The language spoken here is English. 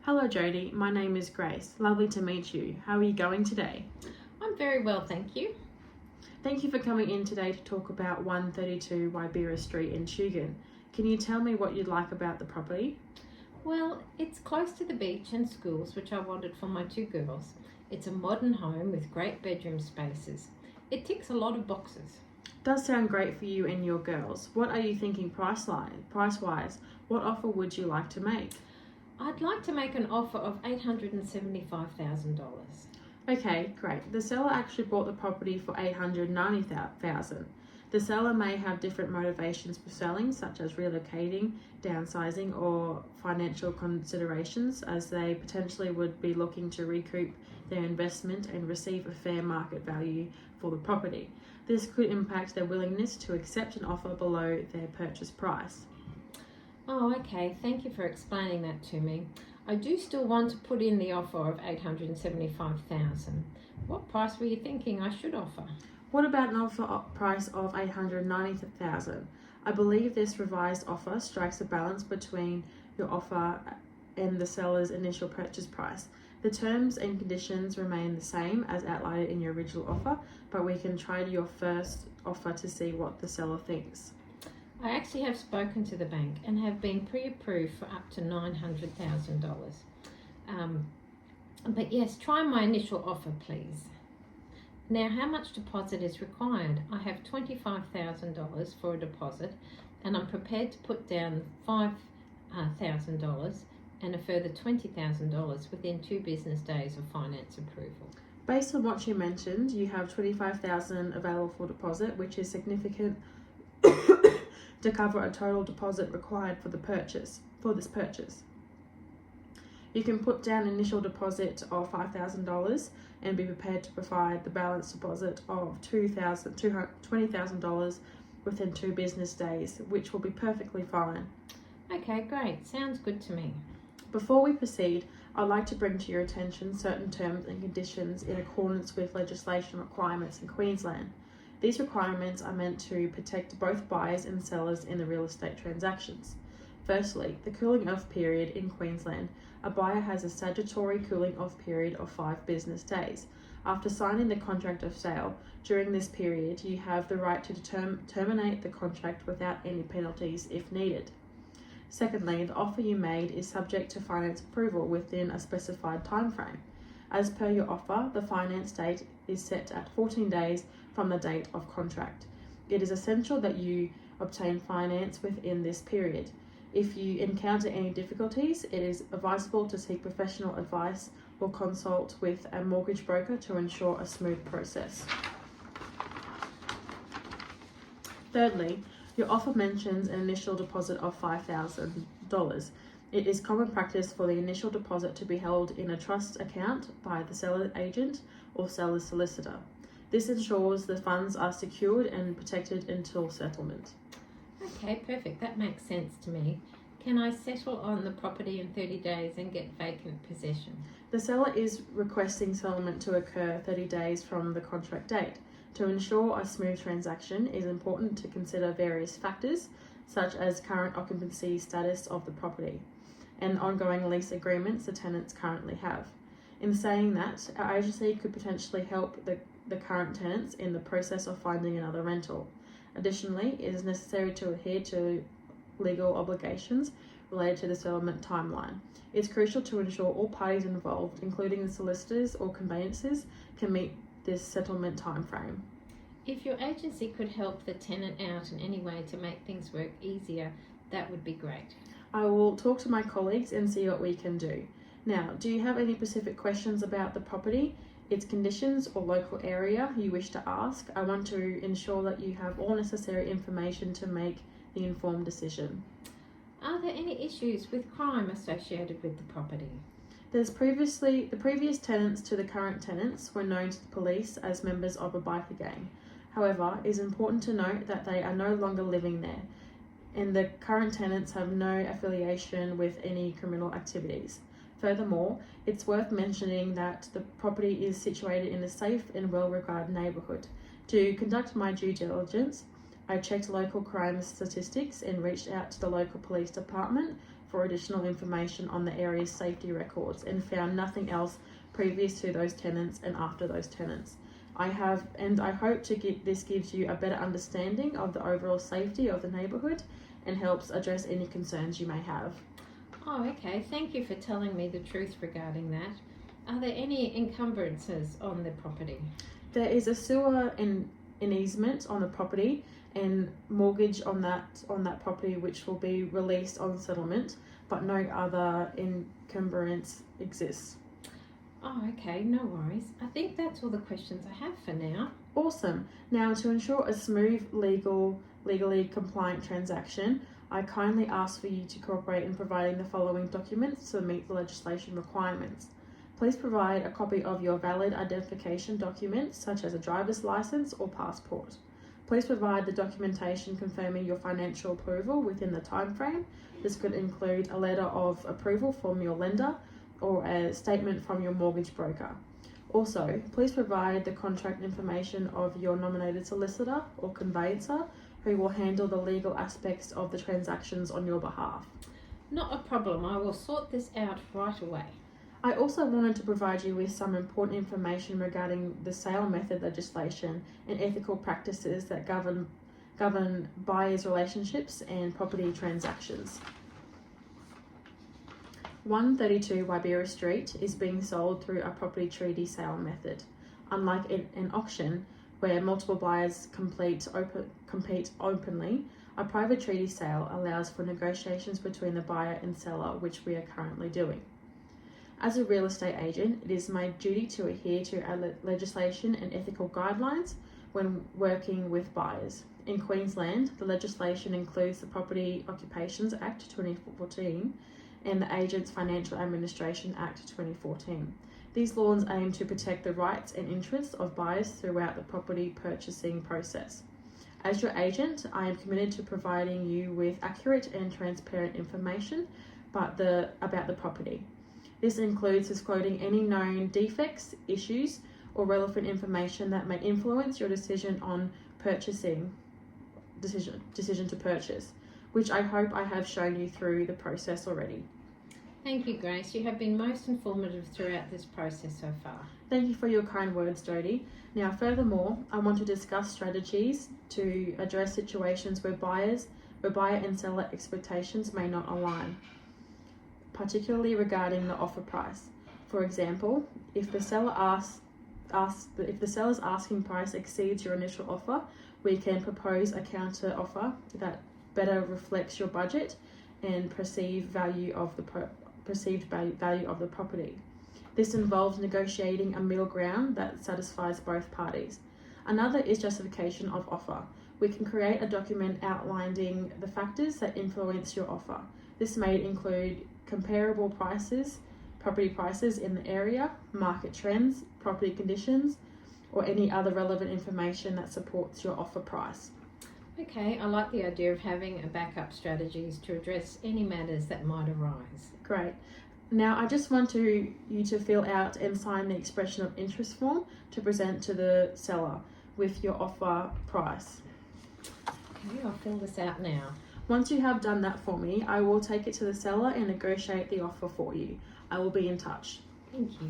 Hello Jody, my name is Grace. Lovely to meet you. How are you going today? I'm very well, thank you. Thank you for coming in today to talk about 132 Wyberba Street in Tugun. Can you tell me what you'd like about the property? Well, it's close to the beach and schools, which I wanted for my two girls. It's a modern home with great bedroom spaces. It ticks a lot of boxes. Does sound great for you and your girls. What are you thinking price-wise? What offer would you like to make? I'd like to make an offer of $875,000. Okay, great. The seller actually bought the property for $890,000. The seller may have different motivations for selling, such as relocating, downsizing, or financial considerations, as they potentially would be looking to recoup their investment and receive a fair market value for the property. This could impact their willingness to accept an offer below their purchase price. Oh, okay. Thank you for explaining that to me. I do still want to put in the offer of $875,000. What price were you thinking I should offer? What about an offer price of $890,000? I believe this revised offer strikes a balance between your offer and the seller's initial purchase price. The terms and conditions remain the same as outlined in your original offer, but we can try your first offer to see what the seller thinks. I actually have spoken to the bank and have been pre-approved for up to $900,000. But yes, try my initial offer, please. Now, how much deposit is required? I have $25,000 for a deposit, and I'm prepared to put down $5,000 and a further $20,000 within 2 business days of finance approval. Based on what you mentioned, you have $25,000 available for deposit, which is significant to cover a total deposit required for this purchase. You can put down an initial deposit of $5,000 and be prepared to provide the balance deposit of $20,000 within 2 business days, which will be perfectly fine. Okay, great. Sounds good to me. Before we proceed, I'd like to bring to your attention certain terms and conditions in accordance with legislation requirements in Queensland. These requirements are meant to protect both buyers and sellers in the real estate transactions. Firstly, the cooling off period in Queensland. A buyer has a statutory cooling off period of 5 business days. After signing the contract of sale, during this period, you have the right to terminate the contract without any penalties if needed. Secondly, the offer you made is subject to finance approval within a specified time frame. As per your offer, the finance date is set at 14 days from the date of contract. It is essential that you obtain finance within this period. If you encounter any difficulties, it is advisable to seek professional advice or consult with a mortgage broker to ensure a smooth process. Thirdly, your offer mentions an initial deposit of $5,000. It is common practice for the initial deposit to be held in a trust account by the seller agent or seller's solicitor. This ensures the funds are secured and protected until settlement. Okay, perfect. That makes sense to me. Can I settle on the property in 30 days and get vacant possession? The seller is requesting settlement to occur 30 days from the contract date. To ensure a smooth transaction, it is important to consider various factors, such as current occupancy status of the property and ongoing lease agreements the tenants currently have. In saying that, our agency could potentially help the current tenants in the process of finding another rental. Additionally, it is necessary to adhere to legal obligations related to the settlement timeline. It's crucial to ensure all parties involved, including the solicitors or conveyancers, can meet this settlement time frame. If your agency could help the tenant out in any way to make things work easier, that would be great. I will talk to my colleagues and see what we can do. Now, do you have any specific questions about the property, its conditions, or local area you wish to ask? I want to ensure that you have all necessary information to make the informed decision. Are there any issues with crime associated with the property? The previous tenants to the current tenants were known to the police as members of a biker gang. However, it is important to note that they are no longer living there, and the current tenants have no affiliation with any criminal activities. Furthermore, it's worth mentioning that the property is situated in a safe and well-regarded neighbourhood. To conduct my due diligence, I checked local crime statistics and reached out to the local police department for additional information on the area's safety records and found nothing else previous to those tenants and after those tenants. I hope this gives you a better understanding of the overall safety of the neighbourhood and helps address any concerns you may have. Oh, okay. Thank you for telling me the truth regarding that. Are there any encumbrances on the property? There is a sewer and an easement on the property and mortgage on that property, which will be released on settlement, but no other encumbrance exists. Oh, okay, no worries. I think that's all the questions I have for now. Awesome. Now, to ensure a smooth, legally compliant transaction, I kindly ask for you to cooperate in providing the following documents to meet the legislation requirements. Please provide a copy of your valid identification documents, such as a driver's license or passport. Please provide the documentation confirming your financial approval within the time frame. This could include a letter of approval from your lender or a statement from your mortgage broker. Also, please provide the contract information of your nominated solicitor or conveyancer who will handle the legal aspects of the transactions on your behalf. Not a problem. I will sort this out right away. I also wanted to provide you with some important information regarding the sale method legislation and ethical practices that govern buyers' relationships and property transactions. 132 Wyberba Street is being sold through a property treaty sale method. Unlike an auction where multiple buyers compete openly, a private treaty sale allows for negotiations between the buyer and seller, which we are currently doing. As a real estate agent, it is my duty to adhere to our legislation and ethical guidelines when working with buyers. In Queensland, the legislation includes the Property Occupations Act 2014 and the Agents Financial Administration Act 2014. These laws aim to protect the rights and interests of buyers throughout the property purchasing process. As your agent, I am committed to providing you with accurate and transparent information about the property. This includes disclosing any known defects, issues, or relevant information that may influence your decision to purchase, which I hope I have shown you through the process already. Thank you, Grace. You have been most informative throughout this process so far. Thank you for your kind words, Jodie. Now, furthermore, I want to discuss strategies to address situations where buyer and seller expectations may not align, particularly regarding the offer price. For example, if the seller's asking price exceeds your initial offer, we can propose a counter offer that better reflects your budget and perceived value of the property. This involves negotiating a middle ground that satisfies both parties. Another is justification of offer. We can create a document outlining the factors that influence your offer. This may include comparable property prices in the area, market trends, property conditions, or any other relevant information that supports your offer price. Okay, I like the idea of having a backup strategies to address any matters that might arise. Great. Now I just want you to fill out and sign the expression of interest form to present to the seller with your offer price. Okay, I'll fill this out now. Once you have done that for me, I will take it to the seller and negotiate the offer for you. I will be in touch. Thank you.